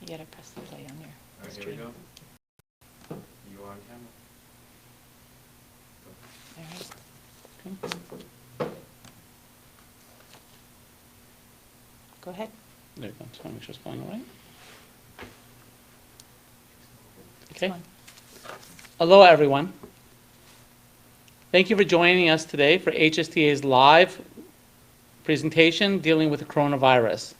You gotta press the play on your Alright, here we stream. go. You are on camera. All right. Go ahead. There you go. Just want to make sure it's going all right. It's Okay. on. Hello, everyone. Thank you for joining us today for HSTA's live presentation dealing with the coronavirus.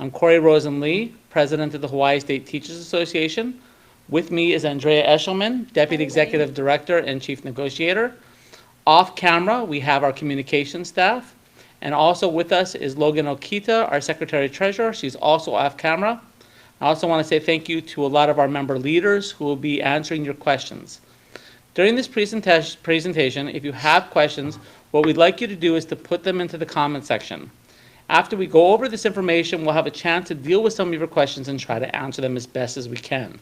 I'm Corey Rosen-Lee, President of the Hawaii State Teachers Association. With me is Andrea Eshelman, Deputy Executive Director and Chief Negotiator. Off camera, we have our communications staff. And also with us is Logan Okita, our Secretary Treasurer. She's also off camera. I also want to say thank you to a lot of our member leaders who will be answering your questions. During this presentation, if you have questions, what we'd like you to do is to put them into the comment section. After we go over this information, we'll have a chance to deal with some of your questions and try to answer them as best as we can.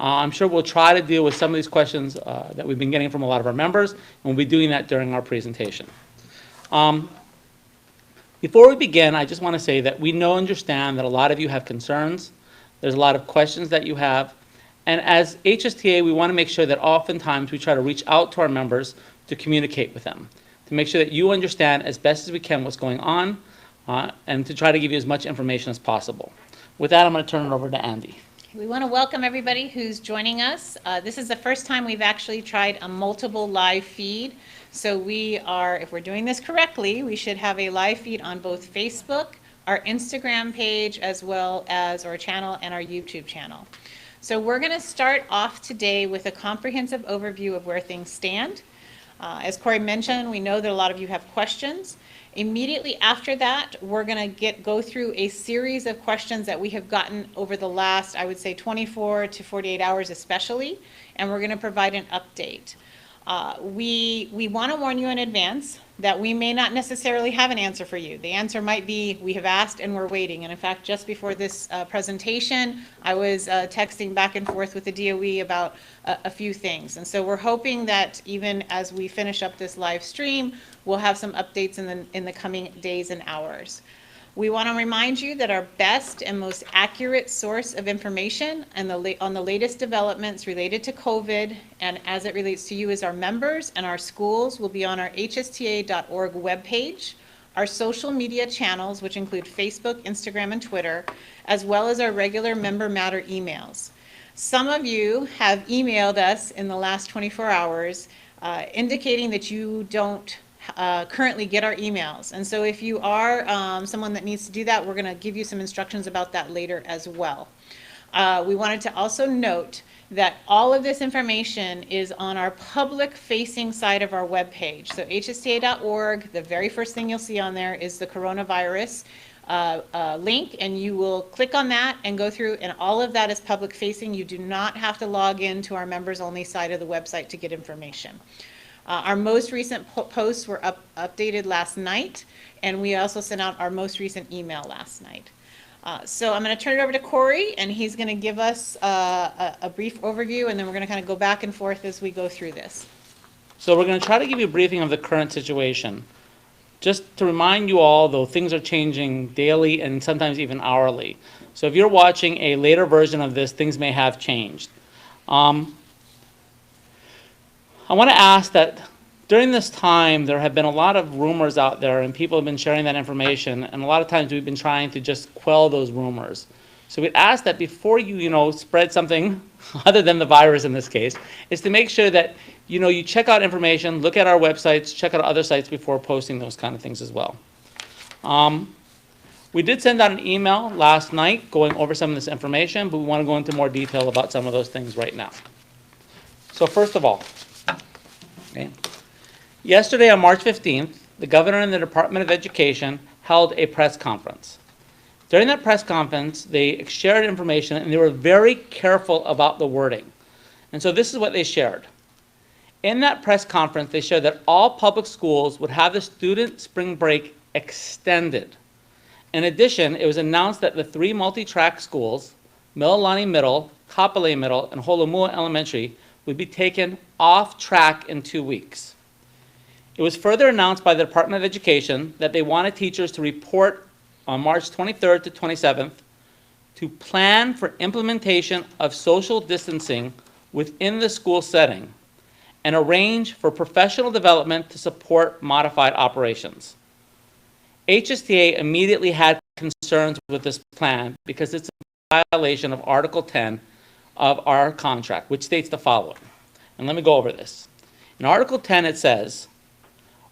I'm sure we'll try to deal with some of these questions that we've been getting from a lot of our members, and we'll be doing that during our presentation. Before we begin, I just want to say that we understand that a lot of you have concerns. There's a lot of questions that you have. And as HSTA, we want to make sure that oftentimes we try to reach out to our members to communicate with them, to make sure that you understand as best as we can what's going on, and to try to give you as much information as possible. With that, I'm going to turn it over to Andy. We want to welcome everybody who's joining us. This is the first time we've actually tried a multiple live feed. So we are, if we're doing this correctly, we should have a live feed on both Facebook, our Instagram page, as well as our channel and our YouTube channel. So we're going to start off today with a comprehensive overview of where things stand. As Corey mentioned, we know that a lot of you have questions. Immediately after that, we're going to go through a series of questions that we have gotten over the last, I would say, 24 to 48 hours especially, and we're going to provide an update. We want to warn you in advance that we may not necessarily have an answer for you. The answer might be, we have asked and we're waiting. And in fact, just before this presentation, I was texting back and forth with the DOE about a few things. And so we're hoping that even as we finish up this live stream, we'll have some updates in the coming days and hours. We want to remind you that our best and most accurate source of information and on the latest developments related to COVID and as it relates to you as our members and our schools will be on our hsta.org webpage, our social media channels, which include Facebook, Instagram, and Twitter, as well as our regular Member Matter emails. Some of you have emailed us in the last 24 hours indicating that you don't currently get our emails. And so if you are someone that needs to do that, we're going to give you some instructions about that later as well. We wanted to also note that all of this information is on our public-facing side of our webpage. So hsta.org, the very first thing you'll see on there is the coronavirus link, and you will click on that and go through, and all of that is public-facing. You do not have to log in to our members-only side of the website to get information. Our most recent posts were updated last night, and we also sent out our most recent email last night. So I'm going to turn it over to Corey, and he's going to give us a brief overview, and then we're going to kind of go back and forth as we go through this. So we're going to try to give you a briefing of the current situation. Just to remind you all, though, things are changing daily and sometimes even hourly. So if you're watching a later version of this, things may have changed. I want to ask that during this time, there have been a lot of rumors out there, and people have been sharing that information, and a lot of times we've been trying to just quell those rumors. So we'd ask that before you, spread something other than the virus in this case, is to make sure that, you check out information, look at our websites, check out other sites before posting those kind of things as well. We did send out an email last night going over some of this information, but we want to go into more detail about some of those things right now. So first of all, okay. Yesterday on March 15th, the governor and the Department of Education held a press conference. During that press conference, they shared information, and they were very careful about the wording. And so this is what they shared. In that press conference, they shared that all public schools would have the student spring break extended. In addition, it was announced that the 3 multi-track schools, Mililani Middle, Kapolei Middle, and Holomua Elementary, would be taken off track in 2 weeks. It was further announced by the Department of Education that they wanted teachers to report on March 23rd to 27th to plan for implementation of social distancing within the school setting and arrange for professional development to support modified operations. HSTA immediately had concerns with this plan because it's a violation of Article 10 of our contract, which states the following. And let me go over this. In Article 10, it says,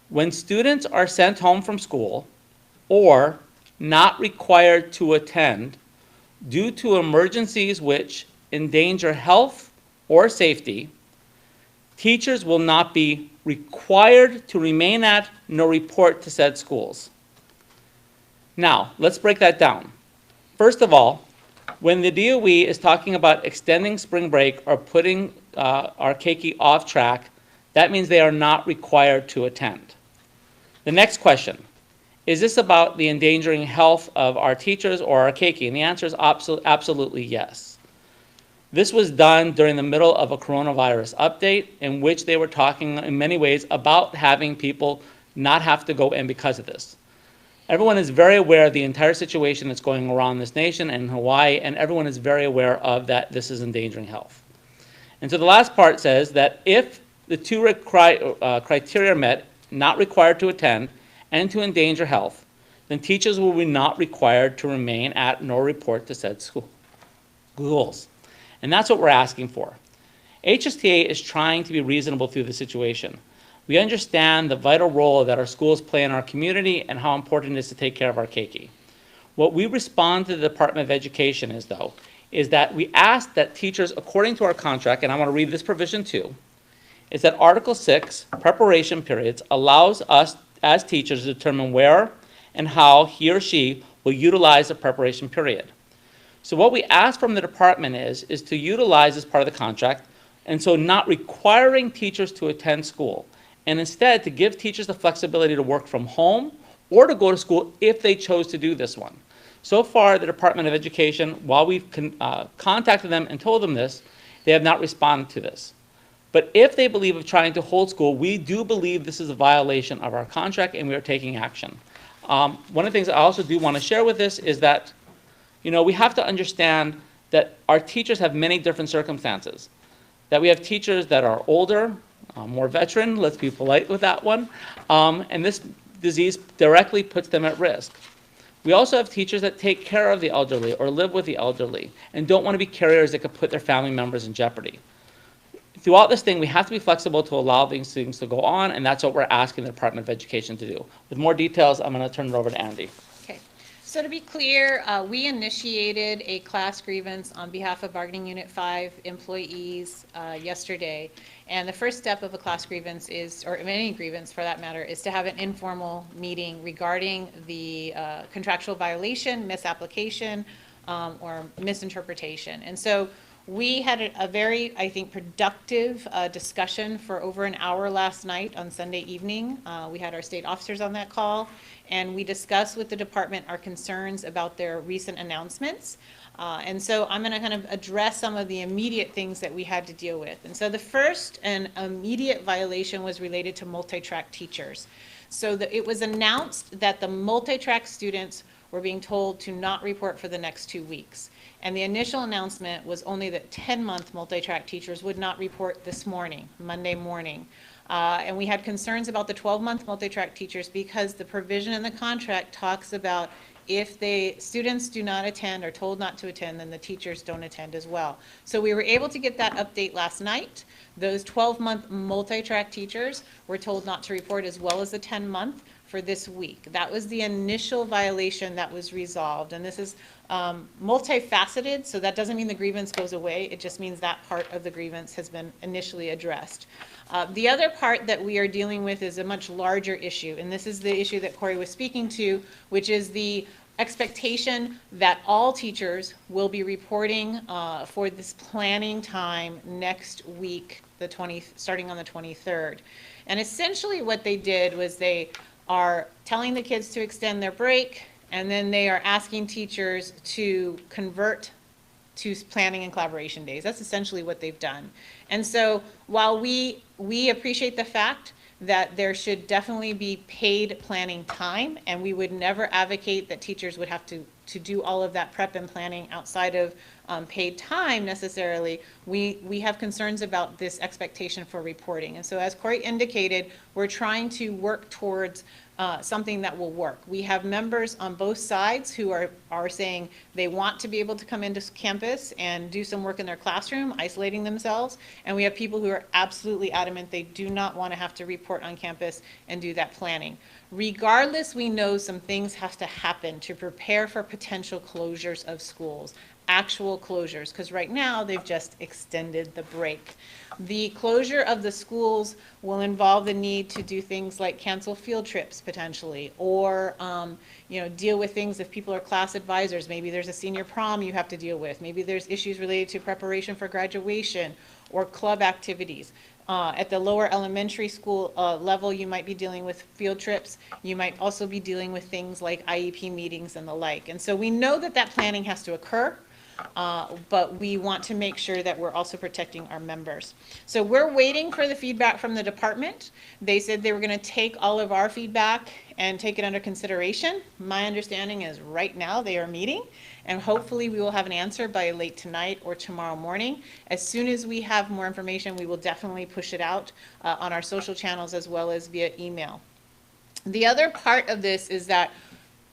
when students are sent home from school or not required to attend due to emergencies which endanger health or safety, teachers will not be required to remain at nor report to said schools. Now, let's break that down. First of all, when the DOE is talking about extending spring break or putting our keiki off track, that means they are not required to attend. The next question, is this about the endangering health of our teachers or our keiki? And the answer is absolutely yes. This was done during the middle of a coronavirus update in which they were talking in many ways about having people not have to go in because of this. Everyone is very aware of the entire situation that's going around this nation and Hawaii, and everyone is very aware of that this is endangering health. And so the last part says that if the two criteria are met, not required to attend, and to endanger health, then teachers will be not required to remain at nor report to said schools. And that's what we're asking for. HSTA is trying to be reasonable through the situation. We understand the vital role that our schools play in our community and how important it is to take care of our keiki. What we respond to the Department of Education is, though, is that we ask that teachers, according to our contract, and I want to read this provision too, is that Article 6, preparation periods, allows us as teachers to determine where and how he or she will utilize the preparation period. So what we ask from the department is to utilize this part of the contract, and so not requiring teachers to attend school, and instead to give teachers the flexibility to work from home or to go to school if they chose to do this one. So far, the Department of Education, while we've contacted them and told them this, they have not responded to this. But if they believe of trying to hold school, we do believe this is a violation of our contract and we are taking action. One of the things I also do want to share with this is that, we have to understand that our teachers have many different circumstances. That we have teachers that are older, more veteran, let's be polite with that one, and this disease directly puts them at risk. We also have teachers that take care of the elderly or live with the elderly and don't want to be carriers that could put their family members in jeopardy. Throughout this thing, we have to be flexible to allow these things to go on, and that's what we're asking the Department of Education to do. With more details, I'm going to turn it over to Andy. Okay. So to be clear, we initiated a class grievance on behalf of Bargaining Unit 5 employees yesterday. And the first step of a class grievance is, or any grievance for that matter, is to have an informal meeting regarding the contractual violation, misapplication, or misinterpretation. And so we had a very, I think, productive discussion for over an hour last night on Sunday evening. We had our state officers on that call, and we discussed with the department our concerns about their recent announcements. And so I'm going to kind of address some of the immediate things that we had to deal with. And so the first and immediate violation was related to multi-track teachers. So it was announced that the multi-track students were being told to not report for the next 2 weeks. And the initial announcement was only that 10-month multi-track teachers would not report this morning, Monday morning. And we had concerns about the 12-month multi-track teachers because the provision in the contract talks about if the students do not attend or told not to attend, then the teachers don't attend as well. So we were able to get that update last night. Those 12-month multi-track teachers were told not to report, as well as the 10-month for this week. That was the initial violation that was resolved. And this is multifaceted, so that doesn't mean the grievance goes away. It just means that part of the grievance has been initially addressed. The other part that we are dealing with is a much larger issue, and this is the issue that Corey was speaking to, which is the expectation that all teachers will be reporting for this planning time next week, starting on the 23rd. And essentially what they did was they are telling the kids to extend their break, and then they are asking teachers to convert to planning and collaboration days. That's essentially what they've done. And so while we appreciate the fact that there should definitely be paid planning time, and we would never advocate that teachers would have to do all of that prep and planning outside of paid time necessarily. We have concerns about this expectation for reporting. And so as Corey indicated, we're trying to work towards something that will work. We have members on both sides who are saying they want to be able to come into campus and do some work in their classroom, isolating themselves. And we have people who are absolutely adamant they do not want to have to report on campus and do that planning. Regardless, we know some things have to happen to prepare for potential closures of schools, actual closures, because right now they've just extended the break. The closure of the schools will involve the need to do things like cancel field trips potentially, or deal with things if people are class advisors. Maybe there's a senior prom you have to deal with. Maybe there's issues related to preparation for graduation or club activities. At the lower elementary school level, you might be dealing with field trips. You might also be dealing with things like IEP meetings and the like. And so we know that that planning has to occur. But we want to make sure that we're also protecting our members. So we're waiting for the feedback from the department. They said they were going to take all of our feedback and take it under consideration. My understanding is right now they are meeting, and hopefully we will have an answer by late tonight or tomorrow morning. As soon as we have more information, we will definitely push it out on our social channels as well as via email. The other part of this is that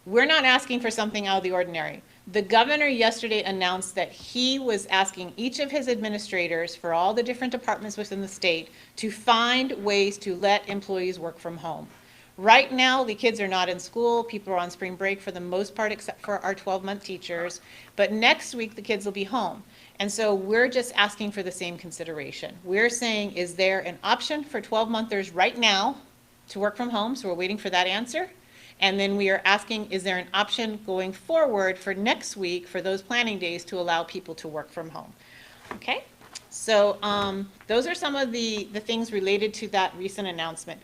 we're not asking for something out of the ordinary. The governor yesterday announced that he was asking each of his administrators for all the different departments within the state to find ways to let employees work from home. Right now, the kids are not in school. People are on spring break for the most part, except for our 12-month teachers. But next week, the kids will be home. And so we're just asking for the same consideration. We're saying, is there an option for 12-monthers right now to work from home? So we're waiting for that answer. And then we are asking, is there an option going forward for next week for those planning days to allow people to work from home? Okay, so those are some of the things related to that recent announcement.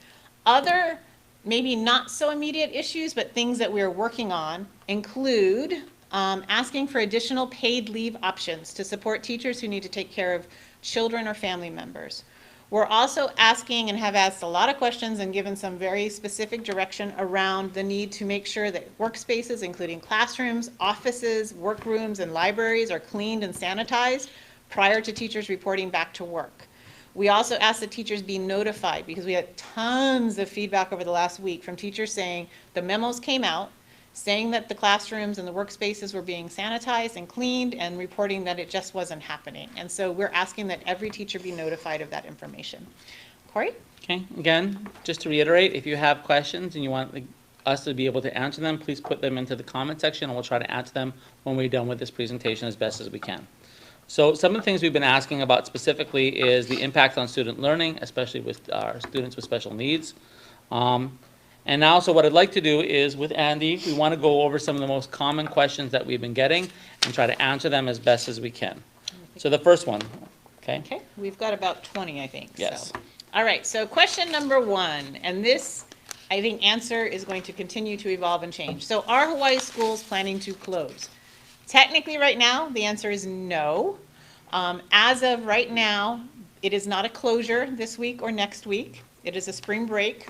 Other, maybe not so immediate issues, but things that we're working on include asking for additional paid leave options to support teachers who need to take care of children or family members. We're also asking and have asked a lot of questions and given some very specific direction around the need to make sure that workspaces, including classrooms, offices, workrooms, and libraries are cleaned and sanitized prior to teachers reporting back to work. We also asked that teachers be notified because we had tons of feedback over the last week from teachers saying the memos came out, saying that the classrooms and the workspaces were being sanitized and cleaned and reporting that it just wasn't happening. And so we're asking that every teacher be notified of that information. Corey? Okay, again, just to reiterate, if you have questions and you want us to be able to answer them, please put them into the comment section and we'll try to answer them when we're done with this presentation as best as we can. So some of the things we've been asking about specifically is the impact on student learning, especially with our students with special needs. And now, so what I'd like to do is, with Andy, we want to go over some of the most common questions that we've been getting and try to answer them as best as we can. So the first one, okay? Okay, we've got about 20, I think. Yes. So. All right, so question number 1, and this, I think, answer is going to continue to evolve and change. So are Hawaii schools planning to close? Technically, right now, the answer is no. As of right now, it is not a closure this week or next week. It is a spring break.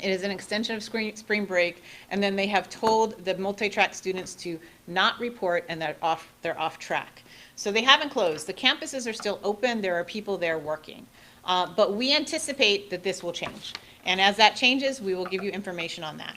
It is an extension of spring break, and then they have told the multi-track students to not report, and they're off track. So they haven't closed. The campuses are still open. There are people there working. But we anticipate that this will change. And as that changes, we will give you information on that.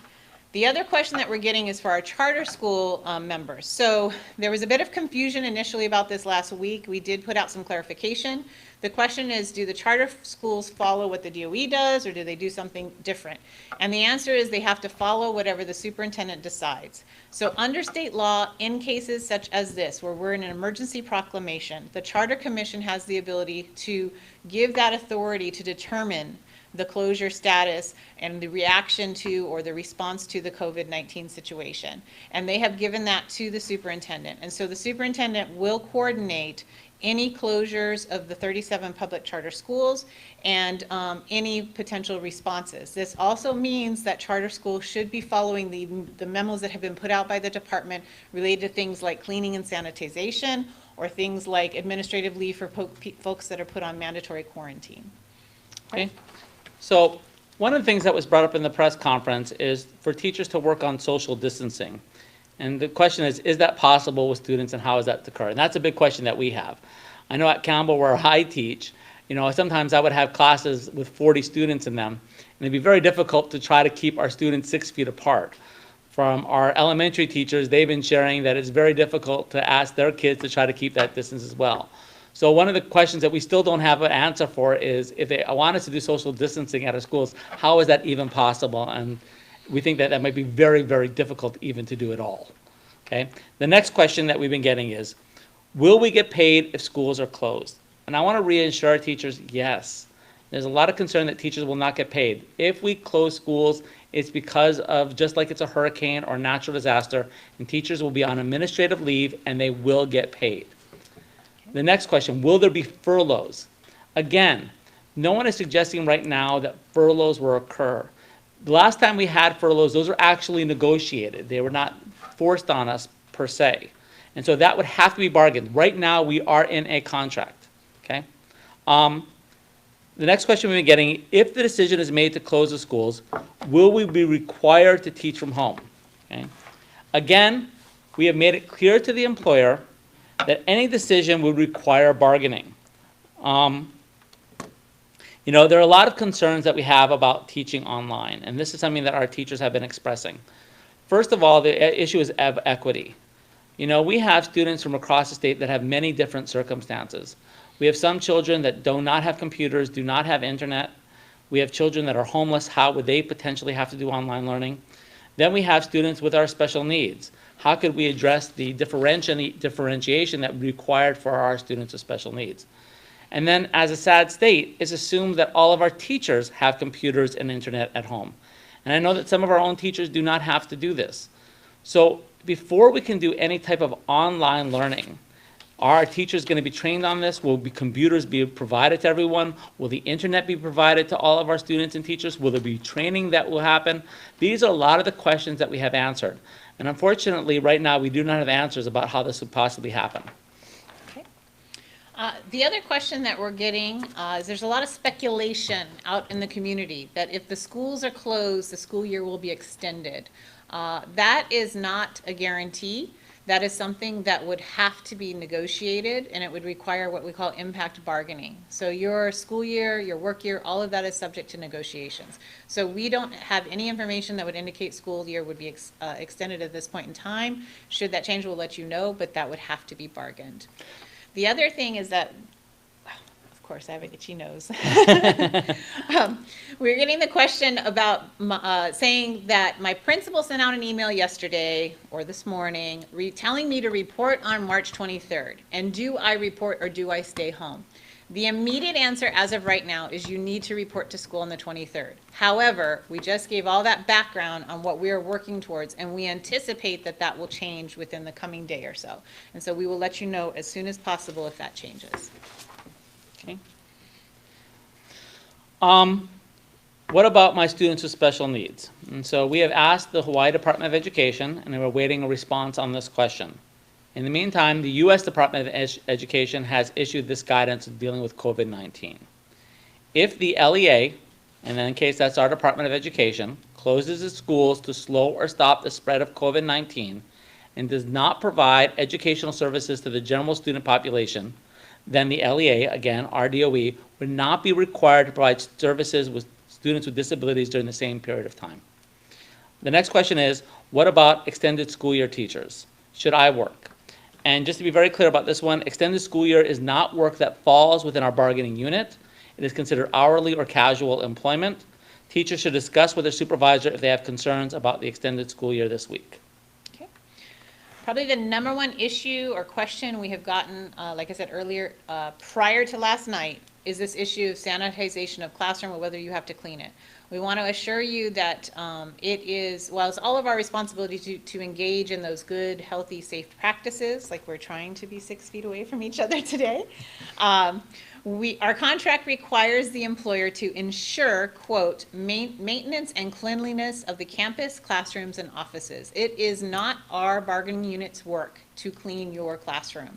The other question that we're getting is for our charter school members. So there was a bit of confusion initially about this last week. We did put out some clarification. The question is, do the charter schools follow what the DOE does, or do they do something different? And the answer is they have to follow whatever the superintendent decides. So under state law, in cases such as this, where we're in an emergency proclamation, the Charter Commission has the ability to give that authority to determine the closure status and the reaction to or the response to the COVID-19 situation. And they have given that to the superintendent. And so the superintendent will coordinate any closures of the 37 public charter schools and any potential responses. This also means that charter schools should be following the memos that have been put out by the department related to things like cleaning and sanitization, or things like administrative leave for folks that are put on mandatory quarantine. Okay. So One of the things that was brought up in the press conference is for teachers to work on social distancing. And the question is that possible with students and how does that occur? And that's a big question that we have. I know at Campbell where I teach, sometimes I would have classes with 40 students in them, and it'd be very difficult to try to keep our students 6 feet apart. From our elementary teachers, they've been sharing that it's very difficult to ask their kids to try to keep that distance as well. So one of the questions that we still don't have an answer for is if they want us to do social distancing at our schools, how is that even possible? And we think that that might be very, very difficult even to do at all. Okay. The next question that we've been getting is, will we get paid if schools are closed? And I want to reassure our teachers, yes. There's a lot of concern that teachers will not get paid. If we close schools, it's because of just like it's a hurricane or natural disaster, and teachers will be on administrative leave and they will get paid. The next question, will there be furloughs? Again, no one is suggesting right now that furloughs will occur. The last time we had furloughs, those were actually negotiated. They were not forced on us per se. And so that would have to be bargained. Right now, we are in a contract, okay? The next question we've been getting, if the decision is made to close the schools, will we be required to teach from home? Okay? Again, we have made it clear to the employer that any decision would require bargaining. There are a lot of concerns that we have about teaching online, and this is something that our teachers have been expressing. First of all, the issue is of equity. We have students from across the state that have many different circumstances. We have some children that do not have computers, do not have internet. We have children that are homeless. How would they potentially have to do online learning? Then we have students with our special needs. How could we address the differentiation that we required for our students with special needs? And then, as a sad state, it's assumed that all of our teachers have computers and internet at home. And I know that some of our own teachers do not have to do this. So before we can do any type of online learning, are our teachers going to be trained on this? Will computers be provided to everyone? Will the internet be provided to all of our students and teachers? Will there be training that will happen? These are a lot of the questions that we have answered. And unfortunately, right now, we do not have answers about how this would possibly happen. Okay. The other question that we're getting is there's a lot of speculation out in the community that if the schools are closed, the school year will be extended. That is not a guarantee. That is something that would have to be negotiated, and it would require what we call impact bargaining. So your school year, your work year, all of that is subject to negotiations. So we don't have any information that would indicate school year would be extended at this point in time. Should that change, we'll let you know, but that would have to be bargained. The other thing is that, of course, I have an itchy nose. We're getting the question about saying that my principal sent out an email yesterday or this morning telling me to report on March 23rd. And do I report or do I stay home? The immediate answer as of right now is you need to report to school on the 23rd. However, we just gave all that background on what we are working towards, and we anticipate that that will change within the coming day or so. And so we will let you know as soon as possible if that changes. Okay. What about my students with special needs? And so we have asked the Hawaii Department of Education, and we're awaiting a response on this question. In the meantime, the U.S. Department of Education has issued this guidance dealing with COVID-19. If the LEA, and in case that's our Department of Education, closes its schools to slow or stop the spread of COVID-19 and does not provide educational services to the general student population, then the LEA, again, our DOE, would not be required to provide services with students with disabilities during the same period of time. The next question is, what about extended school year teachers? Should I work? And just to be very clear about this one, extended school year is not work that falls within our bargaining unit. It is considered hourly or casual employment. Teachers should discuss with their supervisor if they have concerns about the extended school year this week. Okay. Probably the number one issue or question we have gotten, like I said earlier, prior to last night, is this issue of sanitization of classroom or whether you have to clean it. We want to assure you that it is, while it's all of our responsibility to engage in those good, healthy, safe practices, like we're trying to be 6 feet away from each other today, our contract requires the employer to ensure, quote, maintenance and cleanliness of the campus, classrooms, and offices. It is not our bargaining unit's work to clean your classroom.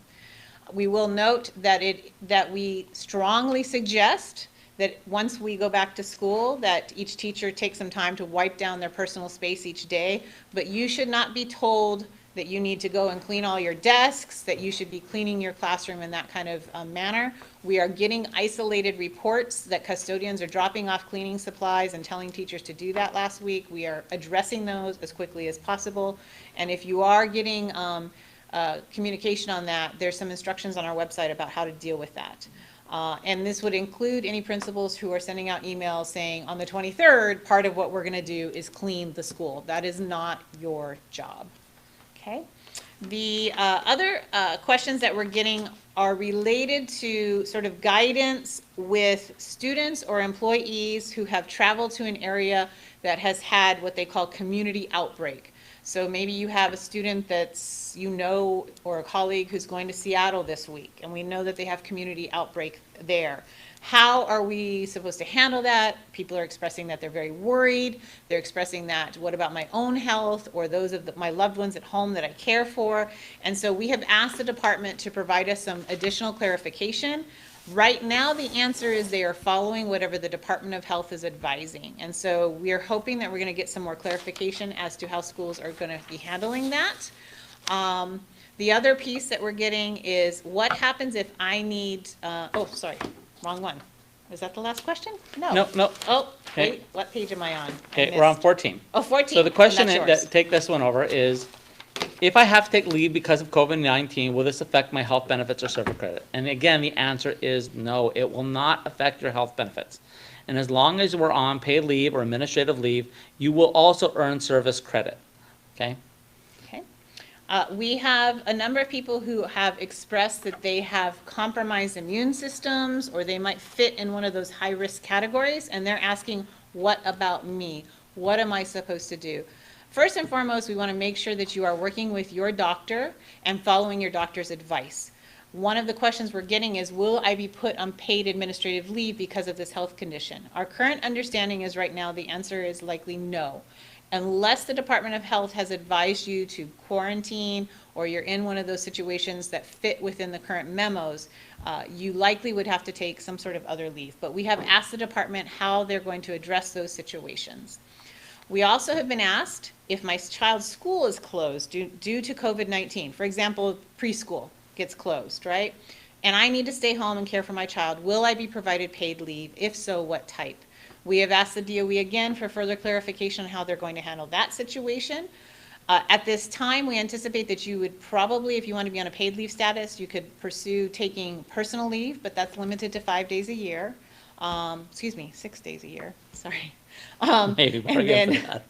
We will note that we strongly suggest that once we go back to school, that each teacher takes some time to wipe down their personal space each day, but you should not be told that you need to go and clean all your desks, that you should be cleaning your classroom in that kind of manner. We are getting isolated reports that custodians are dropping off cleaning supplies and telling teachers to do that last week. We are addressing those as quickly as possible. And if you are getting communication on that, there's some instructions on our website about how to deal with that. And this would include any principals who are sending out emails saying, on the 23rd, part of what we're going to do is clean the school. That is not your job. Okay. The other questions that we're getting are related to sort of guidance with students or employees who have traveled to an area that has had what they call community outbreak. So maybe you have a student that's, or a colleague who's going to Seattle this week, and we know that they have community outbreak there. How are we supposed to handle that? People are expressing that they're very worried. They're expressing that, what about my own health or those of my loved ones at home that I care for? And so we have asked the department to provide us some additional clarification. Right now, the answer is they are following whatever the Department of Health is advising. And so we are hoping that we're going to get some more clarification as to how schools are going to be handling that. The other piece that we're getting is what happens if I need, sorry, wrong one. Is that the last question? No. No. Oh, Okay. wait, what page am I on? Okay, we're on 14. Oh, 14. So the question and that's yours. take this one over is, if I have to take leave because of COVID-19, will this affect my health benefits or service credit? And again, the answer is no, it will not affect your health benefits. And as long as we're on paid leave or administrative leave, you will also earn service credit, okay? Okay. We have a number of people who have expressed that they have compromised immune systems or they might fit in one of those high-risk categories, and they're asking, what about me? What am I supposed to do? First and foremost, we want to make sure that you are working with your doctor and following your doctor's advice. One of the questions we're getting is, will I be put on paid administrative leave because of this health condition? Our current understanding is right now the answer is likely no. Unless the Department of Health has advised you to quarantine or you're in one of those situations that fit within the current memos, you likely would have to take some sort of other leave. But we have asked the department how they're going to address those situations. We also have been asked if my child's school is closed due to COVID-19. For example, preschool gets closed, right? And I need to stay home and care for my child. Will I be provided paid leave? If so, what type? We have asked the DOE again for further clarification on how they're going to handle that situation. At this time, we anticipate that you would probably, if you want to be on a paid leave status, you could pursue taking personal leave, but that's limited to 5 days a year. 6 days a year, sorry. Maybe forget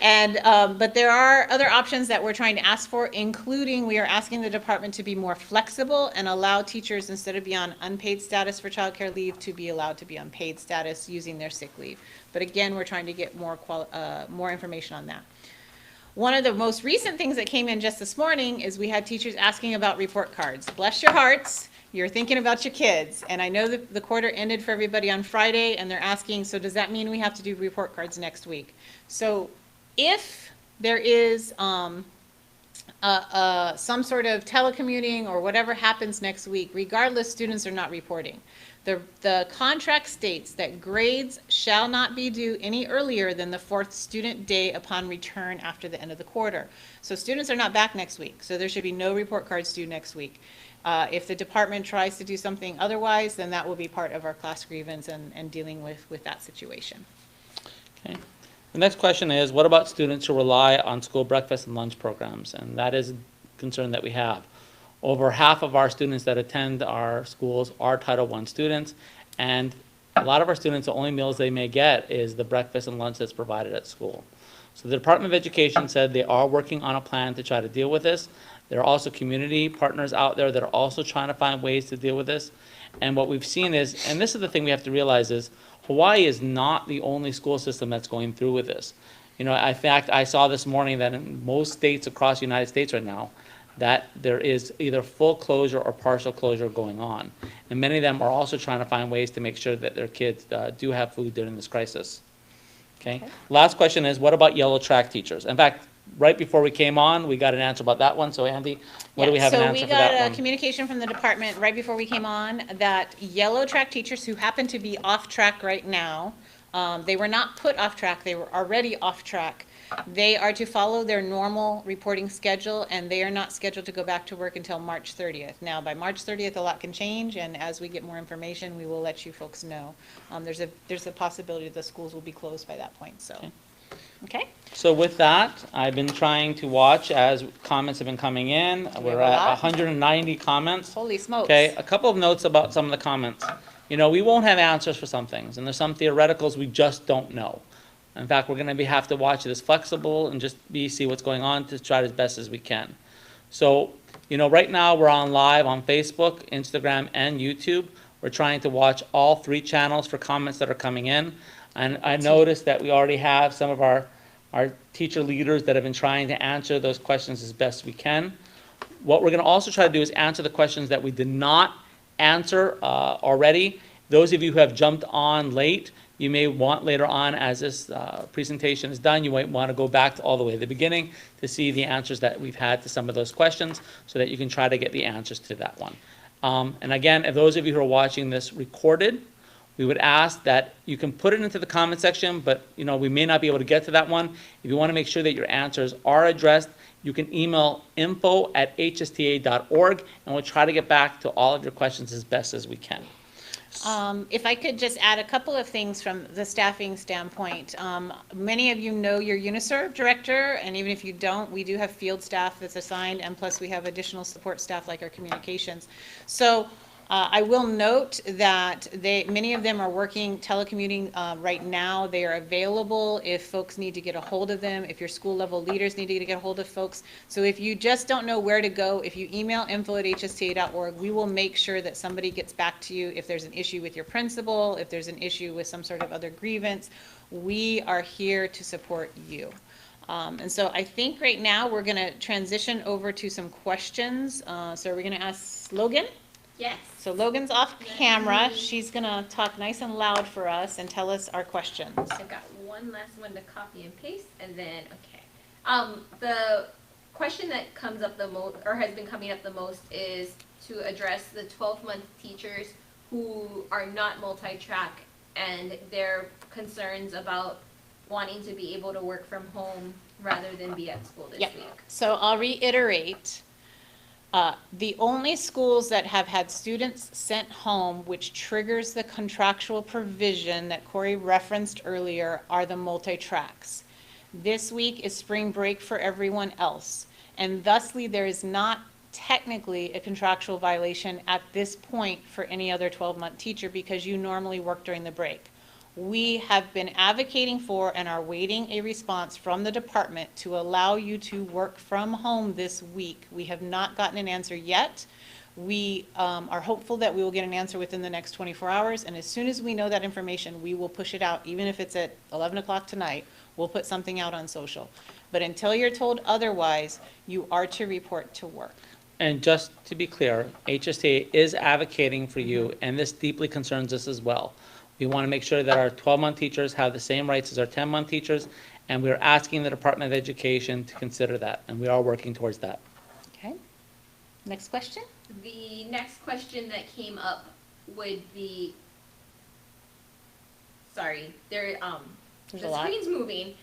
that. But there are other options that we're trying to ask for, including we are asking the department to be more flexible and allow teachers, instead of being on unpaid status for child care leave, to be allowed to be on paid status using their sick leave. But again, we're trying to get more information on that. One of the most recent things that came in just this morning is we had teachers asking about report cards. Bless your hearts. You're thinking about your kids, and I know that the quarter ended for everybody on Friday, and they're asking, so does that mean we have to do report cards next week? So if there is some sort of telecommuting or whatever happens next week, regardless, students are not reporting. The contract states that grades shall not be due any earlier than the 4th student day upon return after the end of the quarter. So students are not back next week, so there should be no report cards due next week. If the department tries to do something otherwise, then that will be part of our class grievance and dealing with that situation. Okay. The next question is, what about students who rely on school breakfast and lunch programs? And that is a concern that we have. Over half of our students that attend our schools are Title I students, and a lot of our students, the only meals they may get is the breakfast and lunch that's provided at school. So the Department of Education said they are working on a plan to try to deal with this. There are also community partners out there that are also trying to find ways to deal with this. And what we've seen is, and this is the thing we have to realize, is Hawaii is not the only school system that's going through with this. You know, in fact, I saw this morning that in most states across the United States right now, that there is either full closure or partial closure going on. And many of them are also trying to find ways to make sure that their kids do have food during this crisis. Okay? Last question is, what about yellow track teachers? In fact, right before we came on, we got an answer about that one. So Andy, what do we have an answer for that So we got a one? communication from the department right before we came on that yellow track teachers who happen to be off track right now, they were not put off track, they were already off track. They are to follow their normal reporting schedule, and they are not scheduled to go back to work until March 30th. Now, by March 30th, a lot can change, and as we get more information, we will let you folks know. There's a possibility the schools will be closed by that point, so. Okay? So with that, I've been trying to watch as comments have been coming in. We We're have a at lot. 190 comments. Holy smokes. Okay, a couple of notes about some of the comments. You know, we won't have answers for some things, and there's some theoreticals we just don't know. In fact, we're going to have to watch it as flexible and just see what's going on to try as best as we can. So, you know, right now we're on live on Facebook, Instagram, and YouTube. We're trying to watch all 3 channels for comments that are coming in. And I noticed that we already have some of our teacher leaders that have been trying to answer those questions as best we can. What we're going to also try to do is answer the questions that we did not answer already. Those of you who have jumped on late, you may want later on, as this presentation is done, you might want to go back to all the way to the beginning to see the answers that we've had to some of those questions so that you can try to get the answers to that one. And again, if those of you who are watching this recorded, we would ask that you can put it into the comment section, but you know, we may not be able to get to that one. If you want to make sure that your answers are addressed, you can email info@hsta.org, and we'll try to get back to all of your questions as best as we can. If I could just add a couple of things from the staffing standpoint. Many of you know your UniServe director, and even if you don't, we do have field staff that's assigned, and plus we have additional support staff like our communications. So I will note that many of them are working telecommuting right now. They are available if folks need to get a hold of them, if your school level leaders need to get a hold of folks. So if you just don't know where to go, if you email info@hsta.org, we will make sure that somebody gets back to you if there's an issue with your principal, if there's an issue with some sort of other grievance. We are here to support you. And so I think right now we're going to transition over to some questions. So are we going to ask Logan? Yes. So Logan's off camera. She's gonna talk nice and loud for us and tell us our questions. I've got one last one to copy and paste, and then, okay. The question that comes up the most, or has been coming up the most, is to address the 12-month teachers who are not multi-track and their concerns about wanting to be able to work from home rather than be at school this Yep. week. So I'll reiterate. The only schools that have had students sent home, which triggers the contractual provision that Corey referenced earlier, are the multi-tracks. This week is spring break for everyone else, and thusly there is not technically a contractual violation at this point for any other 12-month teacher because you normally work during the break. We have been advocating for and are waiting a response from the department to allow you to work from home this week. We have not gotten an answer yet. We are hopeful that we will get an answer within the next 24 hours, and as soon as we know that information, we will push it out, even if it's at 11 o'clock tonight. We'll put something out on social. But until you're told otherwise, you are to report to work. And just to be clear, HSTA is advocating for you, and this deeply concerns us as well. We want to make sure that our 12-month teachers have the same rights as our 10-month teachers, and we're asking the Department of Education to consider that, and we are working towards that. Okay. Next question? The next question that came up would be, sorry, There's the a lot. screen's moving.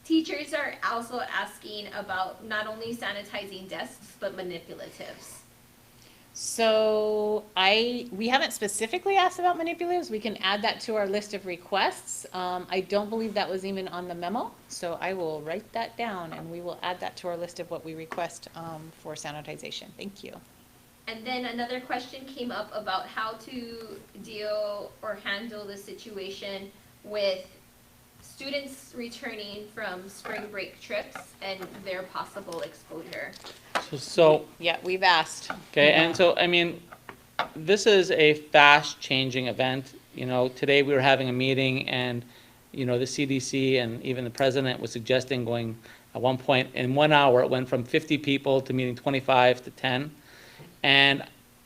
Teachers are also asking about not only sanitizing desks, but manipulatives. So we haven't specifically asked about manipulatives. We can add that to our list of requests. I don't believe that was even on the memo, so I will write that down and we will add that to our list of what we request for sanitization. Thank you. And then another question came up about how to deal or handle the situation with students returning from spring break trips and their possible exposure. So Yeah, we've asked. okay, and so, I mean, this is a fast-changing event. You know, today we were having a meeting and, you know, the CDC and even the president was suggesting going, at one point, in 1 hour, it went from 50 people to meeting 25 to 10. And,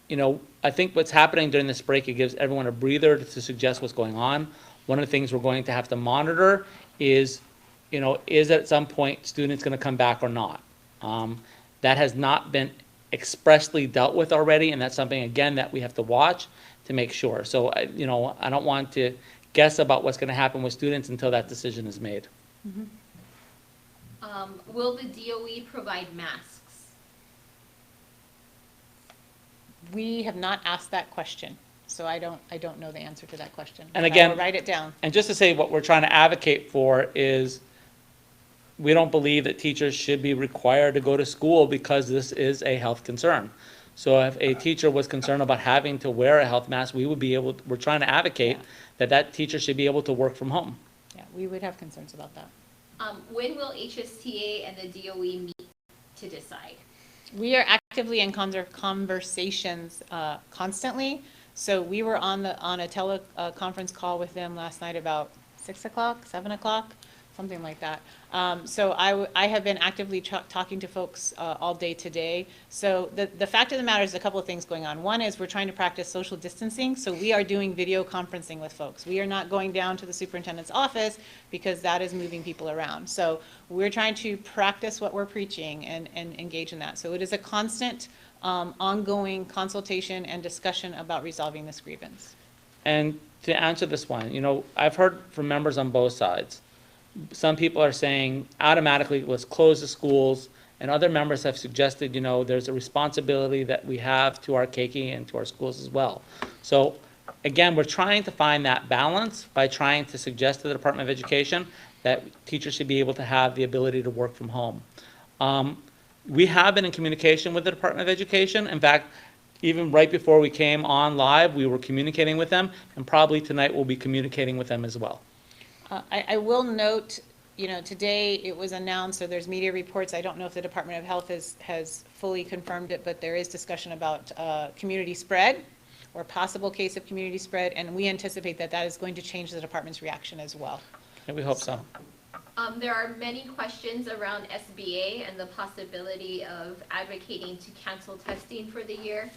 you know, I think what's happening during this break, it gives everyone a breather to suggest what's going on. One of the things we're going to have to monitor is is at some point students going to come back or not? That has not been expressly dealt with already, and that's something, again, that we have to watch to make sure. So, I don't want to guess about what's going to happen with students until that decision is made. Will the DOE provide masks? We have not asked that question, so I don't know the answer to that question. And But I again- will write it down. And just to say, what we're trying to advocate for is, we don't believe that teachers should be required to go to school because this is a health concern. So if a teacher was concerned about having to wear a health mask, we're trying to advocate that teacher should be able to work from home. Yeah, we would have concerns about that. When will HSTA and the DOE meet to decide? We are actively in conversations constantly. So we were on a teleconference call with them last night about 6 o'clock, 7 o'clock, something like that. So I have been actively talking to folks all day today. So the fact of the matter is a couple of things going on. One is we're trying to practice social distancing, so we are doing video conferencing with folks. We are not going down to the superintendent's office because that is moving people around. So we're trying to practice what we're preaching and engage in that. So it is a constant ongoing consultation and discussion about resolving this grievance. And to answer this one, I've heard from members on both sides. Some people are saying automatically, let's close the schools, and other members have suggested, there's a responsibility that we have to our keiki and to our schools as well. So again, we're trying to find that balance by trying to suggest to the Department of Education that teachers should be able to have the ability to work from home. We have been in communication with the Department of Education. In fact, even right before we came on live, we were communicating with them, and probably tonight we'll be communicating with them as well. I will note, today it was announced, so there's media reports. I don't know if the Department of Health has fully confirmed it, but there is discussion about community spread or possible case of community spread, and we anticipate that is going to change the department's reaction as well. And we hope so. There are many questions around SBA and the possibility of advocating to cancel testing for the year.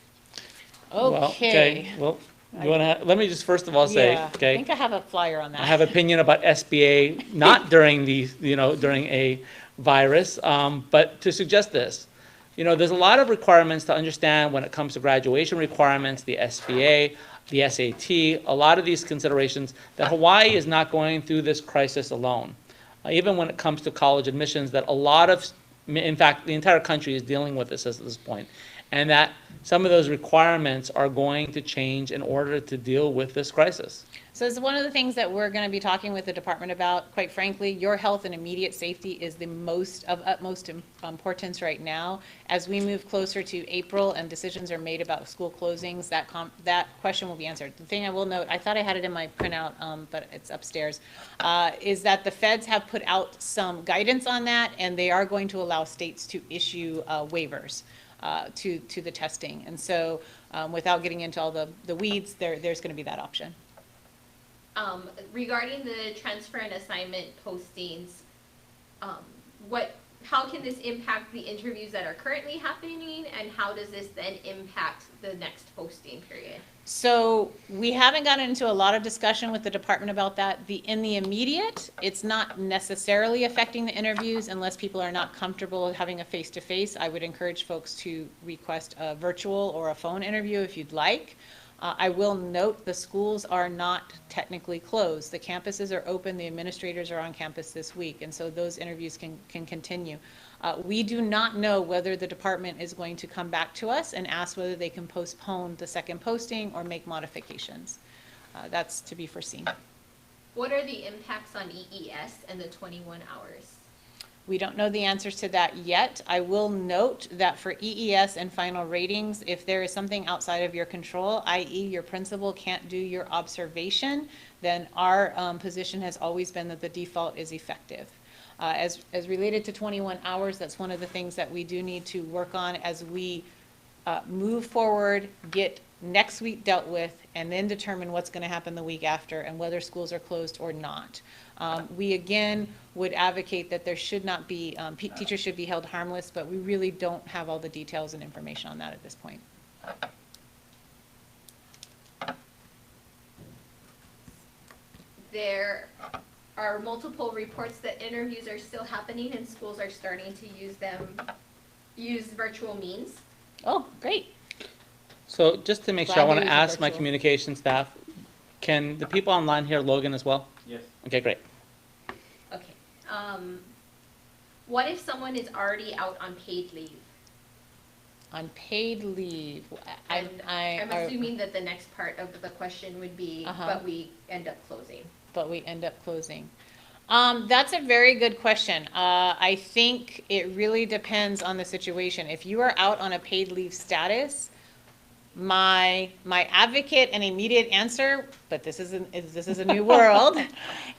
Okay. Well, let me just first of all say, Yeah, I think I have a flyer on that. I have opinion about SBA, not during during a virus, but to suggest this. There's a lot of requirements to understand when it comes to graduation requirements, the SBA, the SAT, a lot of these considerations that Hawaii is not going through this crisis alone. Even when it comes to college admissions, that in fact, the entire country is dealing with this at this point. And that some of those requirements are going to change in order to deal with this crisis. So it's one of the things that we're going to be talking with the department about. Quite frankly, your health and immediate safety is of utmost importance right now. As we move closer to April and decisions are made about school closings, that question will be answered. The thing I will note, I thought I had it in my printout, but it's upstairs, is that the feds have put out some guidance on that, and they are going to allow states to issue waivers to the testing. And so without getting into all the weeds, there's going to be that option. Regarding the transfer and assignment postings, how can this impact the interviews that are currently happening, and how does this then impact the next posting period? So we haven't gotten into a lot of discussion with the department about that. In the immediate, it's not necessarily affecting the interviews unless people are not comfortable having a face-to-face. I would encourage folks to request a virtual or a phone interview if you'd like. I will note the schools are not technically closed. The campuses are open, the administrators are on campus this week, and so those interviews can continue. We do not know whether the department is going to come back to us and ask whether they can postpone the second posting or make modifications. That's to be foreseen. What are the impacts on EES and the 21 hours? We don't know the answers to that yet. I will note that for EES and final ratings, if there is something outside of your control, i.e. your principal can't do your observation, then our position has always been that the default is effective. As related to 21 hours, that's one of the things that we do need to work on as we move forward, get next week dealt with, and then determine what's going to happen the week after and whether schools are closed or not. We again would advocate that there should not be, teachers should be held harmless, but we really don't have all the details and information on that at this point. are multiple reports that interviews are still happening and schools are starting to use virtual means. Oh, great. So just to make sure, I Glad want they're to using ask my virtual. communication staff, can the people online hear Logan as well? Yes. Okay, great. Okay. What if someone is already out on paid leave? On paid leave, I'm assuming that the next part of the question would be, but we end up closing. but we end up closing. That's a very good question. I think it really depends on the situation. If you are out on a paid leave status, my advocate and immediate answer, but this is a new world,